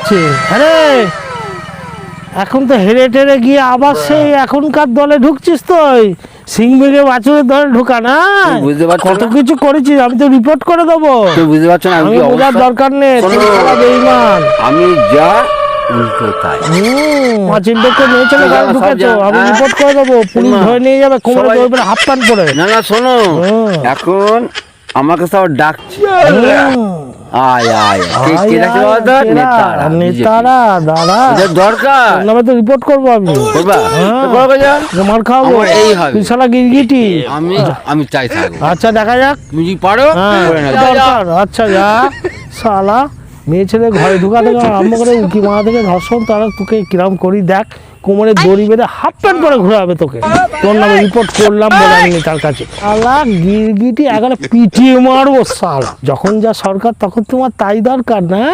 হচ্ছে? আরে এখন তো হেরে টেরে গিয়ে আবার সেই এখনকার দলে ঢুকছিস তুই, সিংবিগে বাছুরের দলে ঢুকা না। বুঝতে পারছো কত না? কিছু করেছিস, আমি তো রিপোর্ট করে দেবো। তুই বুঝতে পারছো না আমি আমি কি বোঝার অবস্থা? দরকার নেই, শোনো, তুই সারা বেঈমান। আমি যা উল্টো তাই। মাচিনটাকে নিয়ে চলে তুই গাড়ি আমার সব ঢুকেছো, জান- আমি হ্যাঁ? রিপোর্ট করে দেবো, পুলিশ শোনো, ধরে নিয়ে যাবে কোমরে সবাই- ধরবে হাফ প্যান্ট পরে। না না শোনো, হুম। এখন আমাকে সব ডাকছে। আয় আয় কে ডাকছে আয়, বলতো? আয়, নেতারা, BJP। নেতারা দাঁড়া, ওদের দরকার। তোর নামে তো রিপোর্ট করবো আমি। করবা? হ্যাঁ। তো করবে যা। মার খাওয়াবো, আমার এই হবে। তুই শালা গিরগিটি। আমি চাই থাকবো। আচ্ছা দেখা যাক। তুমি যদি পারো হ্যাঁ, করে নাও। যাও, যাও। দরকার। আচ্ছা যা শালা, মেয়ে ছেলে ঘরে ঢুকা থেকে আরম্ভ করে উকি মারা থেকে ধর্ষণ, তারা তোকে কিরাম করি দেখ, কোমরে দড়ি বেঁধে হাফ প্যান্ট পরে ঘুরে হবে তোকে। তোর নামে রিপোর্ট করলাম বলে আমি তার কাছে। শালা গিরগিটি এগারে পিটিয়ে মারবো শালা। যখন যা সরকার তখন তোমার তাই দরকার না।